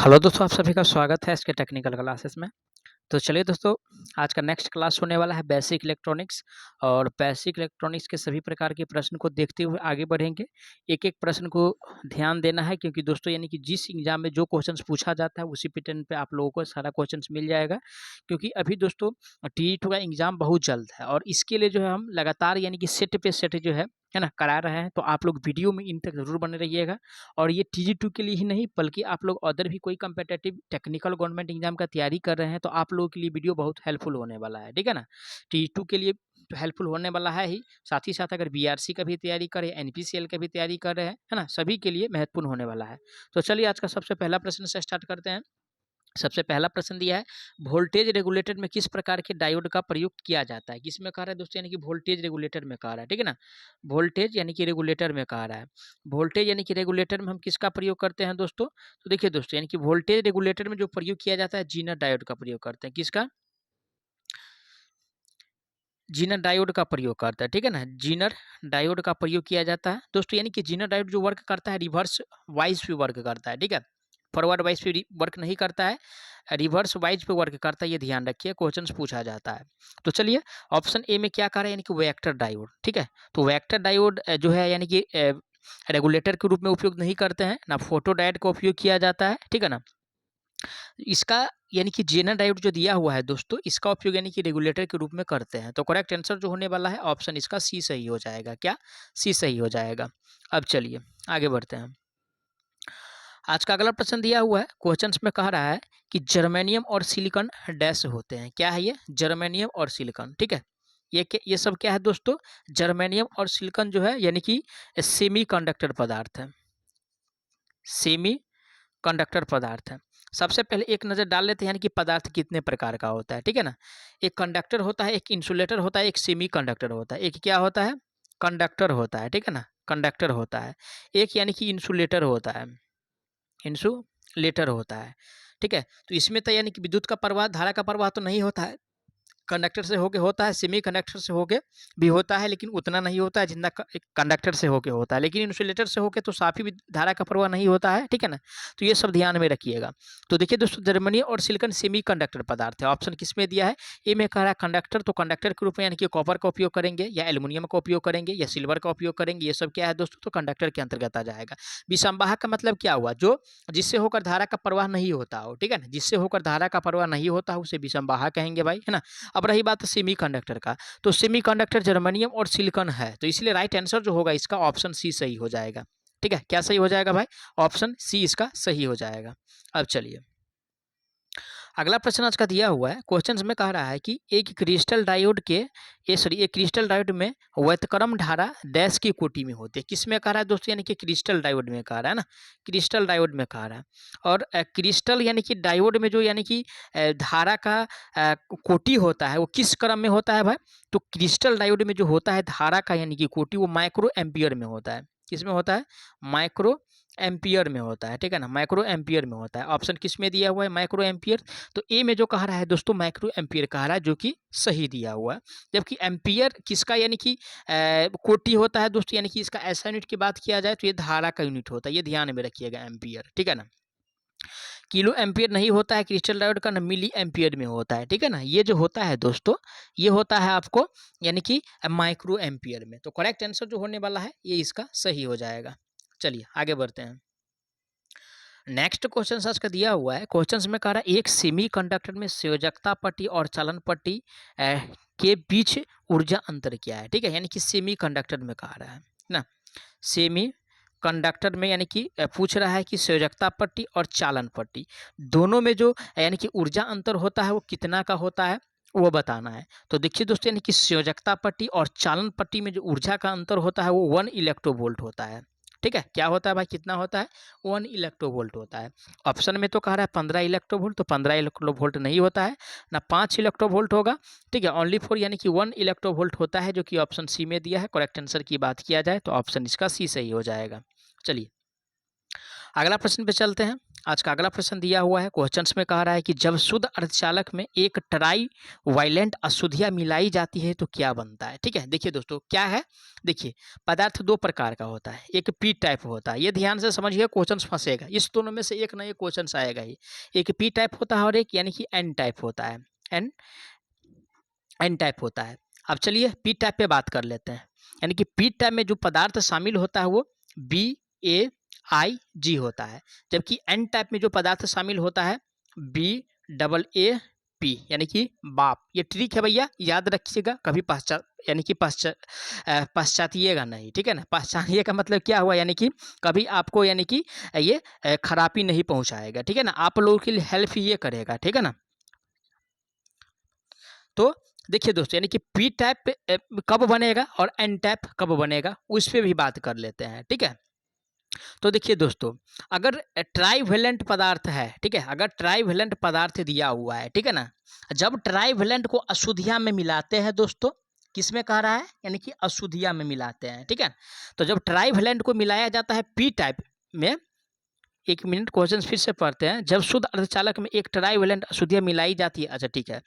Hello दोस्तों, आप सभी का स्वागत है इसके टेक्निकल क्लासेस में। तो चलिए दोस्तों, आज का नेक्स्ट क्लास होने वाला है बेसिक इलेक्ट्रॉनिक्स। और बेसिक इलेक्ट्रॉनिक्स के सभी प्रकार के प्रश्न को देखते हुए आगे बढ़ेंगे। एक-एक प्रश्न को ध्यान देना है, क्योंकि दोस्तों यानी कि जिस एग्ज़ाम में जो क्वेश्चंस पूछा जाता है उसी पैटर्न पे आप लोगों को सारा क्वेश्चंस मिल जाएगा। क्योंकि अभी दोस्तों टी2 का एग्ज़ाम बहुत जल्द है और इसके लिए जो है हम लगातार यानी कि सेट पे सेट जो है ना, करा रहे हैं। तो आप लोग वीडियो में इन तक ज़रूर बने रहिएगा। और ये टीजी2 के लिए ही नहीं, बल्कि आप लोग अदर भी कोई कॉम्पिटिटिव टेक्निकल गवर्नमेंट एग्जाम का तैयारी कर रहे हैं तो आप लोगों के लिए वीडियो बहुत हेल्पफुल होने वाला है, ठीक है ना। टीजी2 के लिए तो हेल्पफुल होने वाला है ही साथ अगर बीआरसी का भी तैयारी कर रहे हैं, एनपीसीएल का भी तैयारी कर रहे हैं, है ना, सभी के लिए महत्वपूर्ण होने वाला है। तो चलिए आज का सबसे पहला प्रश्न से स्टार्ट करते हैं। सबसे पहला प्रश्न दिया है, वोल्टेज रेगुलेटर में किस प्रकार के डायोड का प्रयोग किया जाता है। किसमें कह रहा है दोस्तों, यानी कि वोल्टेज रेगुलेटर में कह रहा है, ठीक है ना। वोल्टेज यानी कि रेगुलेटर में कह रहा है। वोल्टेज यानी कि रेगुलेटर में हम किसका प्रयोग करते हैं दोस्तों। तो देखिए दोस्तों, यानी कि वोल्टेज रेगुलेटर में जो प्रयोग किया जाता है जीनर डायोड का प्रयोग करते हैं। किसका? जीनर डायोड का प्रयोग करता है, ठीक है ना। जीनर डायोड का प्रयोग किया जाता है दोस्तों। यानी कि जीनर डायोड जो वर्क करता है रिवर्स वाइज पे वर्क करता है, ठीक है। फॉरवर्ड वाइज पे वर्क नहीं करता है, रिवर्स वाइज पे वर्क करता है, ये ध्यान रखिए, क्वेश्चंस पूछा जाता है। तो चलिए ऑप्शन ए में क्या कह रहा है, यानी कि वेक्टर डायोड, ठीक है। तो वेक्टर डायोड जो है यानी कि रेगुलेटर के रूप में उपयोग नहीं करते हैं ना, फोटो डायोड का उपयोग किया जाता है, ठीक है ना। इसका यानी कि जेनर डायोड जो दिया हुआ है दोस्तों, इसका उपयोग यानी कि रेगुलेटर के रूप में करते हैं। तो करेक्ट आंसर जो होने वाला है ऑप्शन इसका सी सही हो जाएगा। क्या? सी सही हो जाएगा। अब चलिए आगे बढ़ते हैं। आज का अगला प्रश्न दिया हुआ है, क्वेश्चंस में कह रहा है कि जर्मेनियम और सिलिकॉन डैश होते हैं। क्या है ये? जर्मेनियम और सिलिकॉन, ठीक है। ये सब क्या है दोस्तों? जर्मेनियम और सिलिकॉन जो है यानी कि सेमी कंडक्टर पदार्थ है। सेमी कंडक्टर पदार्थ है। सबसे पहले एक नज़र डाल लेते हैं यानी कि पदार्थ कितने प्रकार का होता है, ठीक है ना। एक कंडक्टर होता है, एक इंसुलेटर होता है, एक सेमी कंडक्टर होता है। एक क्या होता है? कंडक्टर होता है, ठीक है ना, कंडक्टर होता है। एक यानी कि इंसुलेटर होता है, इंसुलेटर होता है, ठीक है। तो इसमें तो यानी कि विद्युत का प्रवाह, धारा का प्रवाह तो नहीं होता है, कंडक्टर से होके होता है, सेमी कंडक्टर से होके भी होता है, लेकिन उतना नहीं होता है जितना कंडक्टर से होके होता है। लेकिन इंसुलेटर से होके तो साफ ही धारा का प्रवाह नहीं होता है, ठीक है ना। तो ये सब ध्यान में रखिएगा। तो देखिए दोस्तों, जर्मनियम और सिलिकॉन सेमी कंडक्टर पदार्थ है। ऑप्शन किस में दिया है? ए में कह रहा है कंडक्टर, तो कंडक्टर के रूप में यानी कि कॉपर का उपयोग करेंगे, या एल्यूमिनियम का उपयोग करेंगे, या सिल्वर का उपयोग करेंगे। ये सब क्या है दोस्तों? तो कंडक्टर के अंतर्गत आ जाएगा। विषमवाहक का मतलब क्या हुआ? जो जिससे होकर धारा का प्रवाह नहीं होता हो, ठीक है ना, जिससे होकर धारा का प्रवाह नहीं होता हो उसे विषमवाहक कहेंगे भाई, है ना। अब रही बात सेमीकंडक्टर का, तो सेमीकंडक्टर जर्मेनियम और सिलिकॉन है, तो इसलिए राइट आंसर जो होगा इसका ऑप्शन सी सही हो जाएगा, ठीक है। क्या सही हो जाएगा भाई? ऑप्शन सी इसका सही हो जाएगा। अब चलिए अगला प्रश्न आज का दिया हुआ है, क्वेश्चंस में कह रहा है कि एक क्रिस्टल डायोड के एक क्रिस्टल डायोड में व्युत्क्रम धारा डैश की कोटि में होती है। किस में कह रहा है दोस्तों? यानी कि क्रिस्टल डायोड में कह रहा है ना, क्रिस्टल डायोड में कह रहा है। और क्रिस्टल यानी कि डायोड में जो यानी कि धारा का कोटि होता है वो किस क्रम में होता है भाई? तो क्रिस्टल डायोड में जो होता है धारा का यानी कि कोटि वो माइक्रो एम्पियर में होता है। किस में होता है? माइक्रो एम्पियर में होता है, ठीक है ना, माइक्रो एम्पियर में होता है। ऑप्शन किस में दिया हुआ है? Micro ampere. तो ए में जो कह रहा है दोस्तों माइक्रो एम्पियर कह रहा है, जो कि सही दिया हुआ है। जबकि एम्पियर किसका यानी कि कोटि होता है दोस्तों, यानी कि इसका ऐसा यूनिट की बात किया जाए तो ये धारा का यूनिट होता है, ये ध्यान में रखिएगा, एम्पियर, ठीक है ना। किलो एम्पियर नहीं होता है क्रिस्टल डायोड का, ना मिली एम्पियर में होता है, ठीक है ना। ये जो होता है दोस्तों, ये होता है आपको यानी कि माइक्रो एम्पियर में। तो करेक्ट आंसर जो होने वाला है ये इसका सही हो जाएगा। चलिए आगे बढ़ते हैं। नेक्स्ट क्वेश्चन आज का दिया हुआ है, क्वेश्चन में कह रहा है एक सेमी कंडक्टर में संयोजकता पट्टी और चालन पट्टी के बीच ऊर्जा अंतर क्या है, ठीक है। यानी कि सेमी कंडक्टर में कह रहा है ना, सेमी कंडक्टर में यानी कि पूछ रहा है कि संयोजकता पट्टी और चालन पट्टी दोनों में जो यानी कि ऊर्जा अंतर होता है वो कितना का होता है, वो बताना है। तो देखिए दोस्तों, यानी कि संयोजकता पट्टी और चालन पट्टी में जो ऊर्जा का अंतर होता है वो 1 इलेक्ट्रोवोल्ट होता है, ठीक है। क्या होता है भाई? कितना होता है? 1 इलेक्ट्रोवोल्ट होता है। ऑप्शन में तो कह रहा है 15 इलेक्ट्रोवोल्ट, तो 15 इलेक्ट्रोवोल्ट नहीं होता है ना, 5 इलेक्ट्रोवोल्ट होगा, ठीक है। ओनली फॉर यानी कि 1 इलेक्ट्रोवोल्ट होता है, जो कि ऑप्शन सी में दिया है। करेक्ट आंसर की बात किया जाए तो ऑप्शन इसका सी सही हो जाएगा। चलिए अगला प्रश्न पे चलते हैं। आज का अगला प्रश्न दिया हुआ है, क्वेश्चंस में कह रहा है कि जब शुद्ध अर्धचालक में एक ट्राई वायलेंट अशुद्धियां मिलाई जाती है तो क्या बनता है। ठीक है, देखिए दोस्तों क्या है, देखिए पदार्थ दो प्रकार का होता है, एक पी टाइप होता है, ये ध्यान से समझिए, क्वेश्चन फंसेगा, इस दोनों में से एक ना एक क्वेश्चन आएगा ही। एक पी टाइप होता है और एक यानी कि एन टाइप होता है, एन एन टाइप होता है। अब चलिए पी टाइप पे बात कर लेते हैं। यानी कि पी टाइप में जो पदार्थ शामिल होता है वो बी ए आई जी होता है, जबकि एन टाइप में जो पदार्थ शामिल होता है बी डबल ए पी यानी कि बाप। ये ट्रिक है भैया, याद रखिएगा, कभी यानी कि पश्चातिएगा नहीं। ठीक है ना, पहचानिए का मतलब क्या हुआ, यानी कि कभी आपको यानी कि ये खराबी नहीं पहुंचाएगा। ठीक है ना, आप लोगों के लिए हेल्प ये करेगा। ठीक है ना, तो देखिए दोस्तों, यानी कि पी टाइप कब बनेगा और एन टाइप कब बनेगा उस पर भी बात कर लेते हैं। ठीक है, तो देखिए दोस्तों, अगर ट्राईवेलेंट पदार्थ है, ठीक है, अगर ट्राईवेलेंट पदार्थ दिया हुआ है, ठीक है ना, जब ट्राईवेलेंट को अशुद्धियां में मिलाते हैं दोस्तों, किस में कह रहा है, यानी कि अशुद्धियां में मिलाते हैं। ठीक है, तो जब ट्राईवेलेंट को मिलाया जाता है पी टाइप में, एक मिनट क्वेश्चन फिर से पढ़ते हैं। जब शुद्ध अर्धचालक में एक ट्राईवेलेंट अशुद्धियां मिलाई जाती है, अच्छा ठीक है,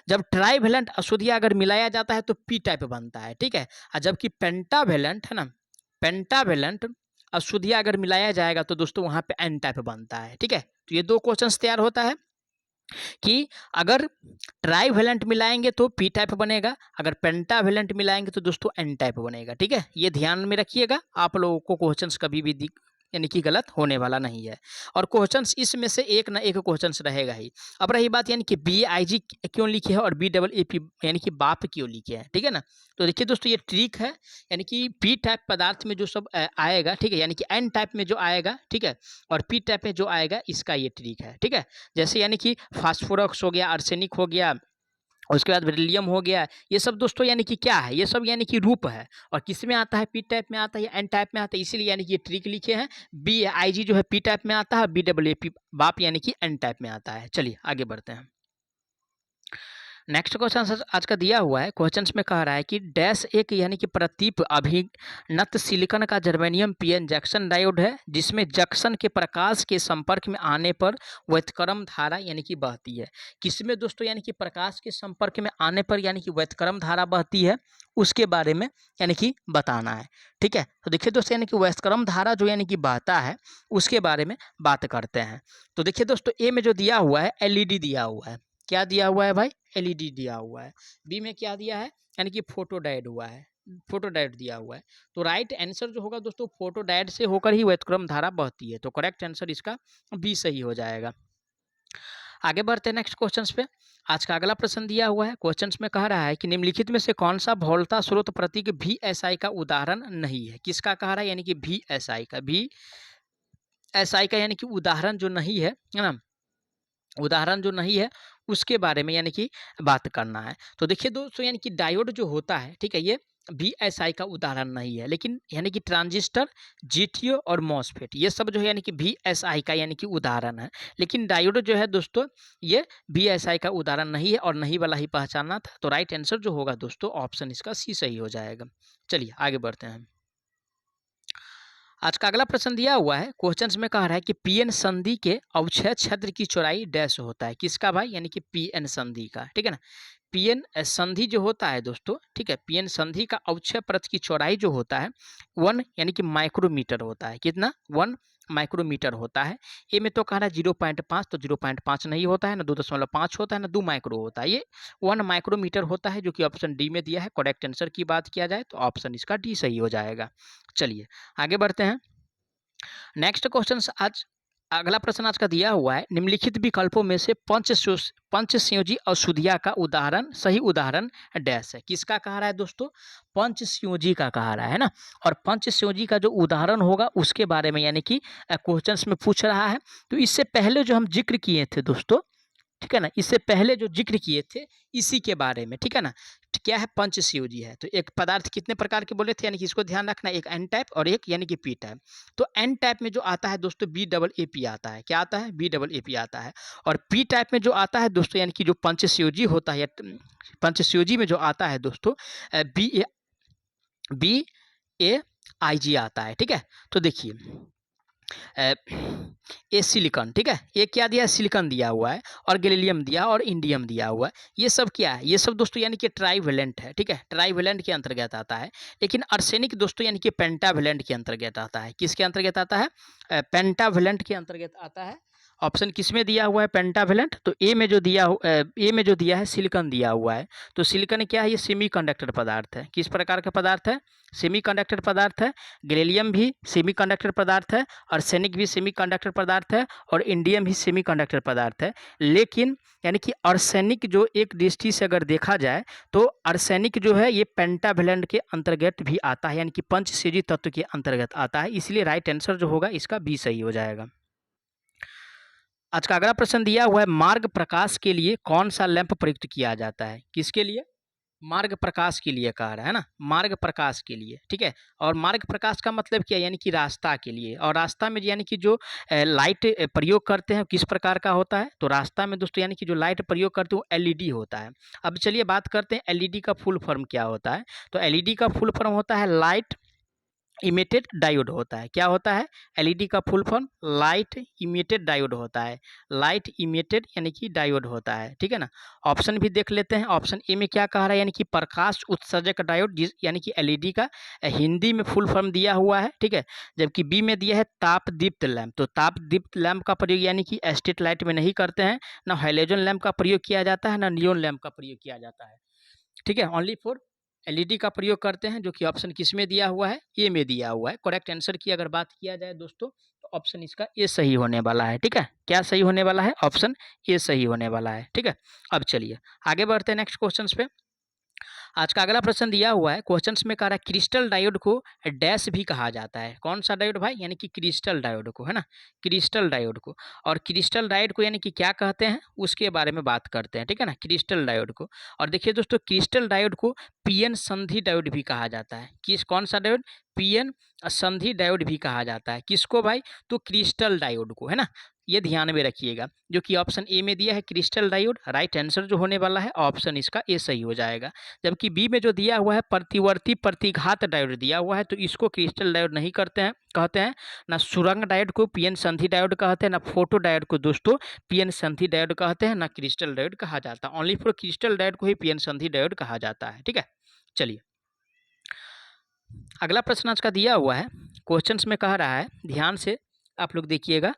जब ट्राईवेलेंट अशुद्धियां अगर मिलाया जाता है तो पी टाइप बनता है। ठीक है, और जबकि पेंटावेलेंट है ना, पेंटावेलेंट अशुद्धियां अगर मिलाया जाएगा तो दोस्तों वहां पे एन टाइप बनता है। ठीक है, तो ये दो क्वेश्चंस तैयार होता है कि अगर ट्राईवेलेंट मिलाएंगे तो पी टाइप बनेगा, अगर पेंटावेलेंट मिलाएंगे तो दोस्तों एन टाइप बनेगा। ठीक है, ये ध्यान में रखिएगा, आप लोगों को क्वेश्चंस कभी भी यानी कि गलत होने वाला नहीं है, और क्वेश्चंस इसमें से एक ना एक क्वेश्चंस रहेगा ही। अब रही बात यानी कि बी आई जी क्यों लिखे हैं और बी डबल ए पी यानी कि बाप क्यों लिखे हैं। ठीक है ना, तो देखिए दोस्तों ये ट्रिक है, यानी कि पी टाइप पदार्थ में जो सब आएगा, ठीक है, यानी कि एन टाइप में जो आएगा, ठीक है, और पी टाइप में जो आएगा, इसका ये ट्रिक है। ठीक है, जैसे यानी कि फास्फोरस हो गया, आर्सेनिक हो गया, उसके बाद बेरिलियम हो गया, ये सब दोस्तों यानी कि क्या है, ये सब यानी कि रूप है, और किस में आता है, पी टाइप में आता है या एन टाइप में आता है, इसीलिए यानी कि ये ट्रिक लिखे हैं। बी आई जी जो है पी टाइप में आता है, बी डब्ल्यू ए पी बाप यानी कि एन टाइप में आता है। चलिए आगे बढ़ते हैं। नेक्स्ट क्वेश्चन आज का दिया हुआ है, क्वेश्चन में कह रहा है कि डैश एक यानी कि प्रतीप अभिनत सिलिकॉन का जर्मेनियम पीएन जंक्शन डायोड है, जिसमें जंक्शन के प्रकाश के संपर्क में आने पर व्यतिक्रम धारा यानी कि बहती है। किसमें दोस्तों, यानी कि प्रकाश के संपर्क में आने पर यानी कि व्यतिक्रम धारा बहती है, उसके बारे में यानी कि बताना है। ठीक है, तो देखिए दोस्तों, यानी कि व्यतिक्रम धारा जो यानी कि बहता है उसके बारे में बात करते हैं। तो देखिए दोस्तों, ए में जो दिया हुआ है एलईडी दिया हुआ है, क्या दिया हुआ है भाई, एलईडी दिया हुआ है। बी में क्या दिया है, यानी कि फोटोडायोड हुआ है, फोटोडायोड दिया हुआ है। तो राइट आंसर जो होगा दोस्तों, फोटोडायोड से होकर ही व्यतिक्रम धारा बहती है, तो करेक्ट आंसर इसका बी सही हो जाएगा। आगे बढ़ते हैं नेक्स्ट क्वेश्चंस पे। आज का अगला प्रश्न दिया हुआ है, क्वेश्चंस में कह रहा है कि निम्नलिखित में से कौन सा भौलता स्रोत प्रतीक भी एस आई का उदाहरण नहीं है। किसका कह रहा है, यानी कि भी एस आई का, भी एस आई का यानी कि उदाहरण जो नहीं है ना, उदाहरण जो नहीं है उसके बारे में यानी कि बात करना है। तो देखिए दोस्तों, यानी कि डायोड जो होता है, ठीक है, ये वीएसआई का उदाहरण नहीं है, लेकिन यानी कि ट्रांजिस्टर, जीटीओ और मॉसफेट ये सब जो है यानी कि वीएसआई का यानी कि उदाहरण है। लेकिन डायोड जो है दोस्तों, ये वीएसआई का उदाहरण नहीं है, और नहीं वाला ही पहचानना था। तो राइट आंसर जो होगा दोस्तों, ऑप्शन इसका सी सही हो जाएगा। चलिए आगे बढ़ते हैं। आज का अगला प्रश्न दिया हुआ है, क्वेश्चंस में कह रहा है कि पीएन संधि के अवक्षय क्षेत्र की चौड़ाई डैश होता है। किसका भाई, यानी कि पीएन संधि का। ठीक है ना, पीएन संधि जो होता है दोस्तों, ठीक है, पीएन संधि का अवक्षय परत की चौड़ाई जो होता है 1 यानी कि माइक्रोमीटर होता है। कितना, 1 माइक्रोमीटर होता है। ए में तो कह रहा है 0.5, तो 0.5 नहीं होता है ना, 2.5 होता है ना, 2 माइक्रो होता है, ये 1 माइक्रोमीटर होता है, जो कि ऑप्शन डी में दिया है। करेक्ट आंसर की बात किया जाए तो ऑप्शन इसका डी सही हो जाएगा। चलिए आगे बढ़ते हैं। नेक्स्ट क्वेश्चन आज अगला प्रश्न आज का दिया हुआ है, निम्नलिखित विकल्पों में से पंचसंयोजी अशुद्धियां का उदाहरण, सही उदाहरण डैश है। किसका कह रहा है दोस्तों, पंचसंयोजी का कह रहा है ना, और पंचसंयोजी का जो उदाहरण होगा उसके बारे में यानी कि क्वेश्चंस में पूछ रहा है। तो इससे पहले जो हम जिक्र किए थे दोस्तों, ठीक है ना, इससे पहले जो जिक्र किए थे इसी के बारे में, ठीक है ना, क्या है, पंचसंयोजी है। तो एक पदार्थ कितने प्रकार के बोले थे, यानी कि इसको ध्यान रखना, एक एन टाइप और एक यानी कि पी टाइप। तो एन टाइप में जो आता है दोस्तों, बी डबल ए पी आता है। क्या आता है, बी डबल ए पी आता है। और पी टाइप में जो आता है दोस्तों, यानी कि जो पंचसंयोजी होता है, पंचसंयोजी में जो आता है दोस्तों, बी ए आई जी आता है। ठीक है, तो देखिए अ, ये सिलिकॉन, ठीक है, ये क्या दिया है, सिलिकॉन दिया हुआ है, और गैलियम दिया और इंडियम दिया हुआ है। ये सब क्या है, ये सब दोस्तों यानी कि ट्राईवेलेंट है, ठीक है, ट्राईवेलेंट के अंतर्गत आता है। लेकिन आर्सेनिक दोस्तों यानी कि पेंटावेलेंट के अंतर्गत आता है। किसके अंतर्गत आता है, पेंटावेलेंट के अंतर्गत आता है। ऑप्शन किस में दिया हुआ है, पेंटावेलेंट, तो ए में जो दिया है सिलिकॉन दिया हुआ है। तो सिलिकॉन क्या है, ये सेमीकंडक्टर पदार्थ है। किस प्रकार का पदार्थ है, सेमीकंडक्टर पदार्थ है। गैलियम भी सेमीकंडक्टर पदार्थ है, आर्सेनिक भी सेमीकंडक्टर पदार्थ है, और इंडियम भी सेमीकंडक्टर पदार्थ है। लेकिन यानी कि आर्सेनिक जो एक दृष्टि से अगर देखा जाए तो आर्सेनिक जो है ये पेंटावेलेंट के अंतर्गत भी आता है, यानी कि पंचसेजी तत्व के अंतर्गत आता है। इसलिए राइट आंसर जो होगा इसका बी सही हो जाएगा। आज का अगला प्रश्न दिया हुआ है, मार्ग प्रकाश के लिए कौन सा लैंप प्रयुक्त किया जाता है। किसके लिए, मार्ग प्रकाश के लिए कह रहा है ना, मार्ग प्रकाश के लिए, ठीक है। और मार्ग प्रकाश का मतलब क्या है, यानी कि रास्ता के लिए। और रास्ता में यानी कि जो लाइट प्रयोग करते हैं किस प्रकार का होता है, तो रास्ता में दोस्तों यानी कि जो लाइट प्रयोग करते हैं वो एलईडी होता है। अब चलिए बात करते हैं एलईडी का फुल फॉर्म क्या होता है। तो एलईडी का फुल फॉर्म होता है लाइट इमिटेड डायोड होता है। क्या होता है, एलईडी का full form light emitted diode होता है। लाइट इमिटेड यानी कि डायोड होता है, ठीक है ना। ऑप्शन भी देख लेते हैं। ऑप्शन ए में क्या कह रहा है, यानी कि प्रकाश उत्सर्जक डायोड, जिस यानी कि एलईडी का हिंदी में फुल फॉर्म दिया हुआ है, ठीक है। जबकि बी में दिया है ताप दीप्त लैंप। तो ताप दीप्त लैंप का प्रयोग यानी कि स्ट्रीट लाइट में नहीं करते हैं, ना हैलोजन लैंप का प्रयोग किया जाता है, ना नियोन लैंप का प्रयोग किया जाता है, ठीक है। ओनली फॉर एलईडी का प्रयोग करते हैं, जो कि ऑप्शन किस में दिया हुआ है, ए में दिया हुआ है। करेक्ट आंसर की अगर बात किया जाए दोस्तों तो ऑप्शन इसका ए सही होने वाला है, ठीक है। क्या सही होने वाला है, ऑप्शन ए सही होने वाला है, ठीक है। अब चलिए आगे बढ़ते हैं नेक्स्ट क्वेश्चन पे। आज का अगला प्रश्न दिया हुआ है, क्वेश्चंस में कह रहा है क्रिस्टल डायोड को डैश भी कहा जाता है। कौन सा डायोड भाई, यानी कि क्रिस्टल डायोड को, है ना, क्रिस्टल डायोड को। और क्रिस्टल डायोड को यानी कि क्या कहते हैं उसके बारे में बात करते हैं, ठीक है ना, क्रिस्टल डायोड को। और देखिए दोस्तों, क्रिस्टल डायोड को पीएन संधि डायोड भी कहा जाता है। किस कौन सा डायोड, पीएन संधि डायोड भी कहा जाता है। किसको भाई, तो क्रिस्टल डायोड को, है ना। ये ध्यान में रखिएगा, जो कि ऑप्शन ए में दिया है क्रिस्टल डायोड, राइट आंसर जो होने वाला है ऑप्शन इसका ए सही हो जाएगा। जबकि बी में जो दिया हुआ है प्रतिवर्ती प्रतिघात डायोड दिया हुआ है, तो इसको क्रिस्टल डायोड नहीं करते हैं, कहते हैं ना सुरंग डायोड को पीएन संधि डायोड कहते हैं, ना फोटो डायोड को दोस्तों पीएन संधि डायोड कहते हैं, ना क्रिस्टल डायोड कहा जाता है। ओनली फॉर क्रिस्टल डायोड को ही पीएन संधि डायोड कहा जाता है, ठीक है। चलिए अगला प्रश्न आज का दिया हुआ है, क्वेश्चंस में कह रहा है, ध्यान से आप लोग देखिएगा।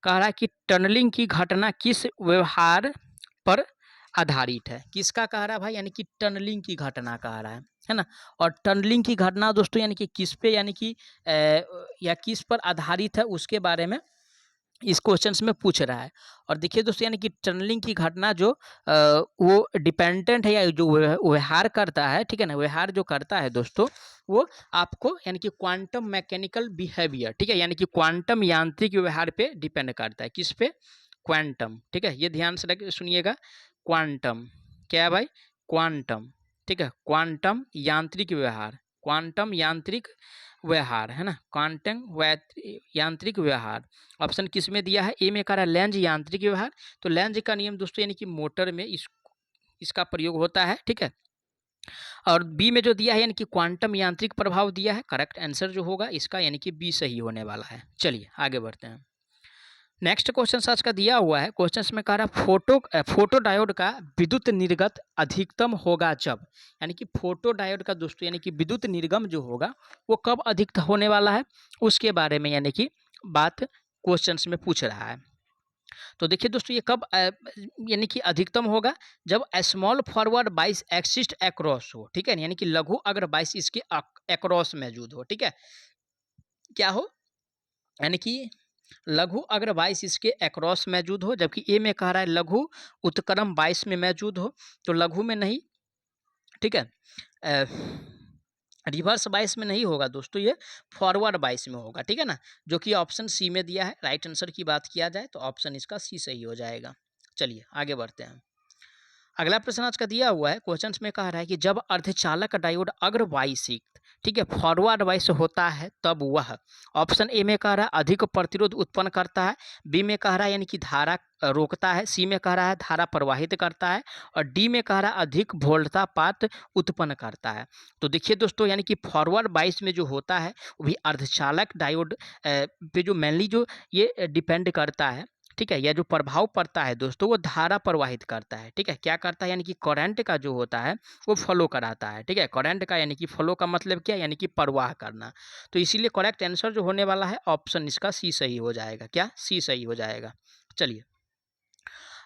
कह रहा है कि टनलिंग की घटना किस व्यवहार पर आधारित है। किसका कह रहा है भाई, यानी कि टनलिंग की घटना कह रहा है ना। और टनलिंग की घटना दोस्तों यानी कि किस पे, यानी कि या किस पर आधारित है उसके बारे में इस क्वेश्चंस में पूछ रहा है। और देखिए दोस्तों, यानी कि टनलिंग की घटना जो वो डिपेंडेंट है, या जो व्यवहार करता है, ठीक है ना, व्यवहार जो करता है दोस्तों वो आपको यानी कि क्वांटम मैकेनिकल बिहेवियर, ठीक है, यानी कि क्वांटम यांत्रिक व्यवहार पे डिपेंड करता है। किस पे, क्वांटम, ठीक है। ये ध्यान से सुनिएगा, क्वांटम क्या है भाई, क्वांटम, ठीक है, क्वांटम यांत्रिक व्यवहार, क्वांटम यांत्रिक व्यवहार, है ना, क्वांटम यांत्रिक व्यवहार। ऑप्शन किस में दिया है, ए में कह रहा है लेंज यांत्रिक व्यवहार। तो लेंज का नियम दोस्तों यानी कि मोटर में इसका प्रयोग होता है, ठीक है। और बी में जो दिया है यानी कि क्वांटम यांत्रिक प्रभाव दिया है। करेक्ट आंसर जो होगा इसका यानी कि बी सही होने वाला है। चलिए आगे बढ़ते हैं। नेक्स्ट क्वेश्चन आज का दिया हुआ है, क्वेश्चन में कह रहा है फोटो डायोड का विद्युत निर्गत अधिकतम होगा जब, यानी कि फोटो डायोड का दोस्तों यानी कि विद्युत निर्गम जो होगा वो कब अधिक होने वाला है उसके बारे में यानी कि बात क्वेश्चंस में पूछ रहा है। तो देखिए दोस्तों, ये कब यानी कि अधिकतम होगा, जब स्मॉल फॉरवर्ड बाइस एक्सिस्ट अक्रॉस हो, ठीक है, यानी कि लघु अगर बाइस इसके अक्रॉस मौजूद हो, ठीक है, क्या हो, यानी कि लघु अगर 22 इसके अक्रॉस मौजूद हो। जबकि ए में कह रहा है लघु उत्क्रम 22 में मौजूद हो, तो लघु में नहीं, ठीक है, रिवर्स 22 में नहीं होगा दोस्तों, ये फॉरवर्ड 22 में होगा, ठीक है ना, जो कि ऑप्शन सी में दिया है। राइट आंसर की बात किया जाए तो ऑप्शन इसका सी सही हो जाएगा। चलिए आगे बढ़ते हैं। अगला प्रश्न आज का दिया हुआ है, क्वेश्चन में कह रहा है कि जब अर्धचालक डायोड अग्र वाई ठीक है, फॉरवर्ड वाइस होता है तब वह, ऑप्शन ए में कह रहा है अधिक प्रतिरोध उत्पन्न करता है, बी में कह रहा है यानी कि धारा रोकता है, सी में कह रहा है धारा प्रवाहित करता है, और डी में कह रहा है अधिक वोल्टापात उत्पन्न करता है। तो देखिए दोस्तों, यानी कि फॉरवर्ड वाइस में जो होता है वो भी अर्धचालक डायोड पे जो मेनली जो ये डिपेंड करता है, ठीक है, या जो प्रभाव पड़ता है दोस्तों वो धारा प्रवाहित करता है, ठीक है, क्या करता है यानी कि करंट का जो होता है वो फ्लो कराता है, ठीक है, करंट का यानी कि फ्लो का मतलब क्या, यानी कि प्रवाह करना। तो इसीलिए करेक्ट आंसर जो होने वाला है ऑप्शन इसका सी सही हो जाएगा। क्या, सी सही हो जाएगा। चलिए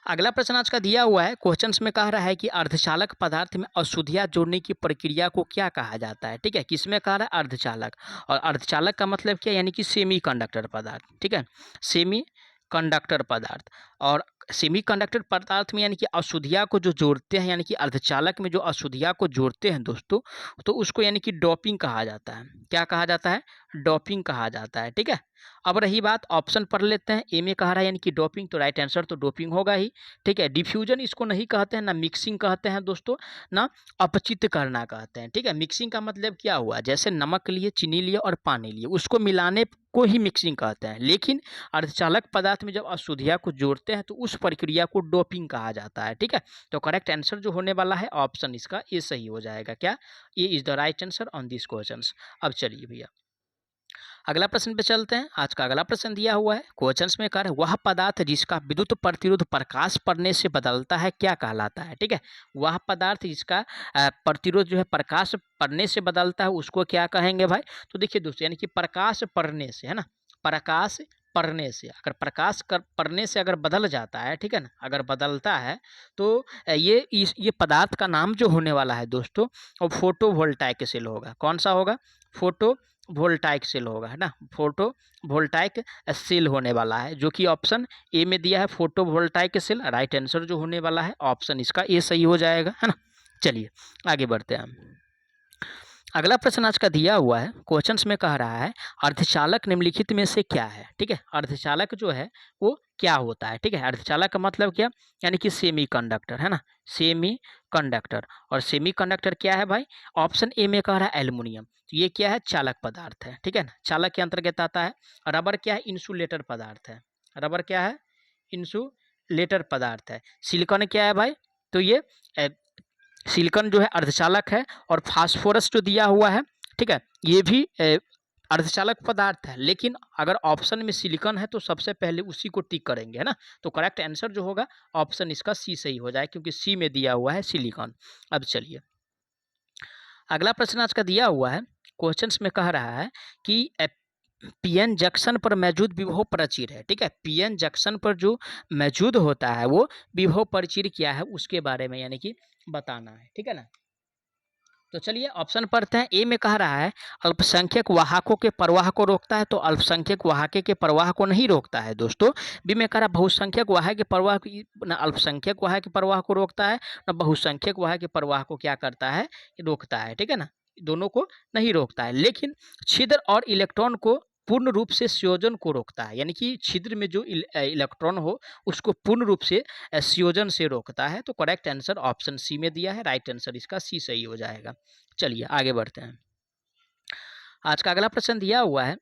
अगला प्रश्न आज का दिया हुआ है, क्वेश्चंस में कह रहा है कि अर्धचालक पदार्थ में अशुद्धियां जोड़ने की प्रक्रिया को क्या कहा जाता है, ठीक है, किसमें कह रहा है, अर्धचालक। और अर्धचालक का मतलब क्या, यानी कि सेमी कंडक्टर पदार्थ, ठीक है, सेमी कंडक्टर पदार्थ। और सेमी कंडक्टर पदार्थ में यानी कि अशुद्धियां को जो जोड़ते हैं, यानी कि अर्धचालक में जो अशुद्धियां को जोड़ते हैं दोस्तों, तो उसको यानी कि डोपिंग कहा जाता है। क्या कहा जाता है, डोपिंग कहा जाता है, ठीक है। अब रही बात, ऑप्शन पढ़ लेते हैं। ए में कह रहा है यानी कि डोपिंग, तो राइट आंसर तो डोपिंग होगा ही, ठीक है। डिफ्यूजन इसको नहीं कहते हैं, ना मिक्सिंग कहते हैं दोस्तों, ना अपचित करना कहते हैं, ठीक है। मिक्सिंग का मतलब क्या हुआ, जैसे नमक लिए, चीनी लिए और पानी लिए, उसको मिलाने को ही मिक्सिंग कहते हैं। लेकिन अर्धचालक पदार्थ में जब अशुद्धियां को जोड़ते हैं तो उस प्रक्रिया को डोपिंग कहा जाता है, ठीक है। तो करेक्ट आंसर जो होने वाला है ऑप्शन इसका ए सही हो जाएगा। क्या, A is the right answer on this question. अब चलिए भैया अगला प्रश्न पे चलते हैं। आज का अगला प्रश्न दिया हुआ है, क्वेश्चंस में कर वह पदार्थ जिसका विद्युत प्रतिरोध प्रकाश पड़ने से बदलता है क्या कहलाता है, ठीक है। वह पदार्थ जिसका प्रतिरोध जो है प्रकाश पड़ने से बदलता है उसको क्या कहेंगे भाई। तो देखिए दोस्तों, यानी कि प्रकाश पड़ने से, है ना, प्रकाश पड़ने से, अगर पड़ने से अगर बदल जाता है, ठीक है ना, अगर बदलता है तो ये पदार्थ का नाम जो होने वाला है दोस्तों वो फोटोवोल्टाइक सेल होगा। कौन सा होगा, फोटो वोल्टाइक सेल होगा, है ना, फोटो वोल्टाइक सेल होने वाला है, जो कि ऑप्शन ए में दिया है photovoltaic cell. Right answer जो होने वाला है ऑप्शन इसका ए सही हो जाएगा, है ना। चलिए आगे बढ़ते हैं हम। अगला प्रश्न आज का दिया हुआ है, क्वेश्चंस में कह रहा है अर्धचालक निम्नलिखित में से क्या है, ठीक है। अर्धचालक जो है वो क्या होता है, ठीक है। अर्धचालक का मतलब क्या, यानी कि सेमी कंडक्टर, है ना, सेमी कंडक्टर। और सेमी कंडक्टर क्या है भाई, ऑप्शन ए में कह रहा है एल्युमिनियम, तो ये क्या है, चालक पदार्थ है, ठीक है ना, चालक के अंतर्गत आता है। रबर क्या है, इंसुलेटर पदार्थ है, रबर क्या है, इंसुलेटर पदार्थ है। सिलिकॉन क्या है भाई, तो ये सिलिकॉन जो है अर्धचालक है। और फास्फोरस जो दिया हुआ है, ठीक है, ये भी अर्धचालक पदार्थ है। लेकिन अगर ऑप्शन में सिलिकॉन है तो सबसे पहले उसी को टिक करेंगे, है ना। तो करेक्ट आंसर जो होगा ऑप्शन इसका सी सही हो जाए, क्योंकि सी में दिया हुआ है सिलिकॉन। अब चलिए अगला प्रश्न आज का दिया हुआ है, क्वेश्चंस में कह रहा है कि पीएन जंक्शन पर मौजूद विभव प्रचीर है, ठीक है। पीएन जंक्शन पर जो मौजूद होता है वो विभव प्रचीर क्या है उसके बारे में यानी कि बताना है, ठीक है ना। तो चलिए ऑप्शन पढ़ते हैं। ए में कह रहा है अल्पसंख्यक वाहकों के प्रवाह को रोकता है, तो अल्पसंख्यक वाहक के प्रवाह को नहीं रोकता है दोस्तों। बी में कह रहा है बहुसंख्यक वाहक के प्रवाह न अल्पसंख्यक वाहक के प्रवाह को रोकता है, न बहुसंख्यक वाहक के प्रवाह को क्या करता है, रोकता है, ठीक है ना, दोनों को नहीं रोकता है। लेकिन छिद्र और इलेक्ट्रॉन को पूर्ण रूप से संयोजन को रोकता है, यानी कि छिद्र में जो इलेक्ट्रॉन हो उसको पूर्ण रूप से संयोजन से रोकता है। तो करेक्ट आंसर ऑप्शन सी में दिया है, राइट आंसर इसका सी सही हो जाएगा। चलिए आगे बढ़ते हैं। आज का अगला प्रश्न दिया हुआ है,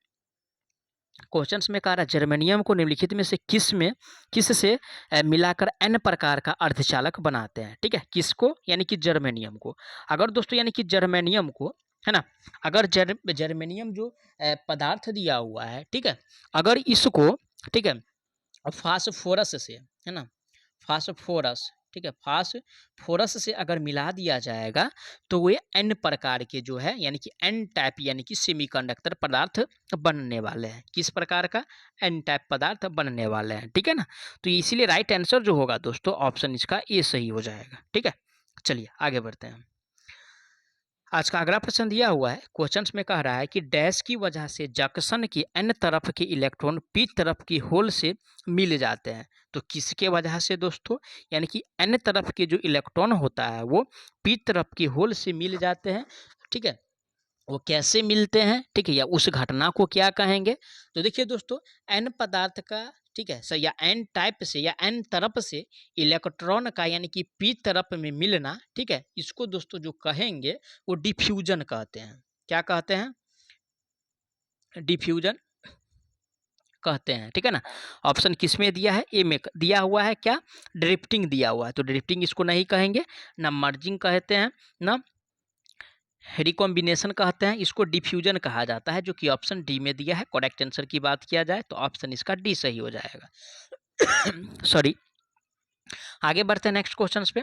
क्वेश्चंस में कह रहा है जर्मेनियम को निम्नलिखित में से किस से मिलाकर n प्रकार का अर्धचालक बनाते हैं, ठीक है। किसको, यानी कि जर्मेनियम को। अगर दोस्तों यानी कि जर्मेनियम को, है ना, अगर जर्मेनियम जो पदार्थ दिया हुआ है, ठीक है, अगर इसको, ठीक है, फास्फोरस से, है ना, फास्फोरस, ठीक है, फास्फोरस से अगर मिला दिया जाएगा तो वे एन प्रकार के जो है यानी कि एन टाइप यानी कि सेमीकंडक्टर पदार्थ बनने वाले हैं। किस प्रकार का, एन टाइप पदार्थ बनने वाले हैं, ठीक है ना। तो इसीलिए राइट आंसर जो होगा दोस्तों ऑप्शन इसका ए सही हो जाएगा, ठीक है। चलिए आगे बढ़ते हैं। आज का अगला प्रश्न दिया हुआ है, क्वेश्चंस में कह रहा है कि डैश की वजह से जंक्शन के एन तरफ के इलेक्ट्रॉन पी तरफ की होल से मिल जाते हैं। तो किसके वजह से दोस्तों, यानी कि एन तरफ के जो इलेक्ट्रॉन होता है वो पी तरफ की होल से मिल जाते हैं, ठीक है। वो कैसे मिलते हैं, ठीक है, या उस घटना को क्या कहेंगे। तो देखिए दोस्तों, एन पदार्थ का, ठीक है सर, या एन टाइप से या एन तरफ से इलेक्ट्रॉन का यानी कि पी तरफ में मिलना, ठीक है, इसको दोस्तों जो कहेंगे वो डिफ्यूजन कहते हैं, क्या कहते हैं, डिफ्यूजन कहते हैं, ठीक है ना। ऑप्शन किस में दिया है, ए में दिया हुआ है क्या, ड्रिफ्टिंग दिया हुआ है, तो ड्रिफ्टिंग इसको नहीं कहेंगे, ना मर्जिंग कहते हैं, ना रिकॉम्बिनेशन कहते हैं, इसको डिफ्यूजन कहा जाता है, जो कि ऑप्शन डी में दिया है। करेक्ट आंसर की बात किया जाए तो ऑप्शन इसका डी सही हो जाएगा। सॉरी, आगे बढ़ते हैं नेक्स्ट क्वेश्चन पे।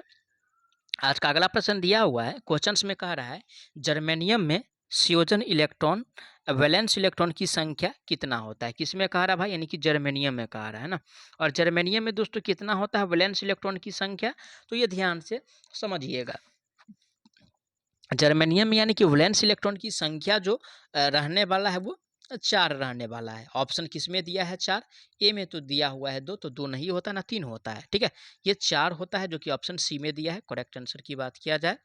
आज का अगला प्रश्न दिया हुआ है, क्वेश्चंस में कह रहा है जर्मेनियम में संयोजन इलेक्ट्रॉन वैलेंस इलेक्ट्रॉन की संख्या कितना होता है। किस में कह रहा है भाई, यानी कि जर्मेनियम में कह रहा है ना। और जर्मेनियम में दोस्तों कितना होता है वैलेंस इलेक्ट्रॉन की संख्या, तो ये ध्यान से समझिएगा। जर्मेनियम में यानी कि वैलेंस इलेक्ट्रॉन की संख्या जो रहने वाला है वो 4 रहने वाला है। ऑप्शन किस में दिया है 4, ए में तो दिया हुआ है 2, तो 2 नहीं होता ना 3 होता है, ठीक है। ये 4 होता है, जो कि ऑप्शन सी में दिया है। करेक्ट आंसर की बात किया जाए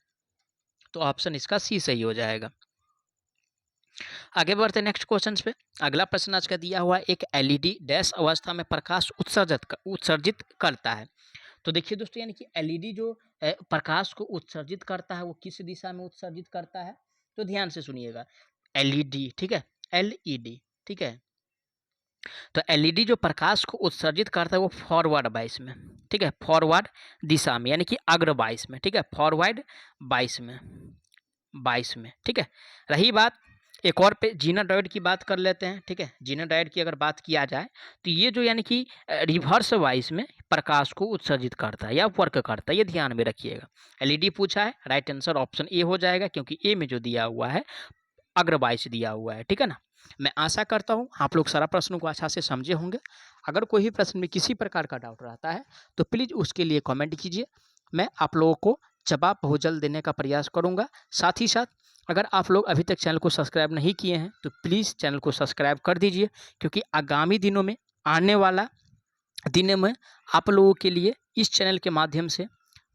तो ऑप्शन इसका सी सही हो जाएगा। आगे बढ़ते हैं नेक्स्ट क्वेश्चन पे। अगला प्रश्न आज का दिया हुआ है, एक एलईडी डैश अवस्था में प्रकाश उत्सर्जित करता है। तो देखिए दोस्तों, यानी कि एलईडी जो प्रकाश को उत्सर्जित करता है वो किस दिशा में उत्सर्जित करता है, तो ध्यान से सुनिएगा। एलईडी, ठीक है, एलईडी, ठीक है। तो एलईडी जो प्रकाश को उत्सर्जित करता है वो फॉरवर्ड बाइस में, ठीक है, फॉरवर्ड दिशा में, यानी कि अग्र बाइस में, ठीक है, फॉरवर्ड 22 में, ठीक है। रही बात एक और पे जीना डायोड की बात कर लेते हैं, ठीक है। जीना डायोड की अगर बात किया जाए तो ये जो यानी कि रिवर्स वाइज में प्रकाश को उत्सर्जित करता है या वर्क करता है, ये ध्यान में रखिएगा। एलईडी पूछा है, राइट आंसर ऑप्शन ए हो जाएगा, क्योंकि ए में जो दिया हुआ है अग्र बाइस दिया हुआ है, ठीक है ना। मैं आशा करता हूँ आप लोग सारा प्रश्नों को अच्छा से समझे होंगे। अगर कोई भी प्रश्न में किसी प्रकार का डाउट रहता है तो प्लीज़ उसके लिए कमेंट कीजिए, मैं आप लोगों को जवाब बहुत जल्द देने का प्रयास करूंगा। साथ ही साथ अगर आप लोग अभी तक चैनल को सब्सक्राइब नहीं किए हैं तो प्लीज़ चैनल को सब्सक्राइब कर दीजिए, क्योंकि आगामी दिनों में आने वाला दिनों में आप लोगों के लिए इस चैनल के माध्यम से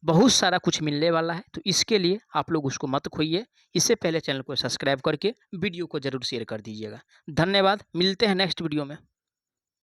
बहुत सारा कुछ मिलने वाला है, तो इसके लिए आप लोग उसको मत खोइए। इससे पहले चैनल को सब्सक्राइब करके वीडियो को ज़रूर शेयर कर दीजिएगा। धन्यवाद, मिलते हैं नेक्स्ट वीडियो में।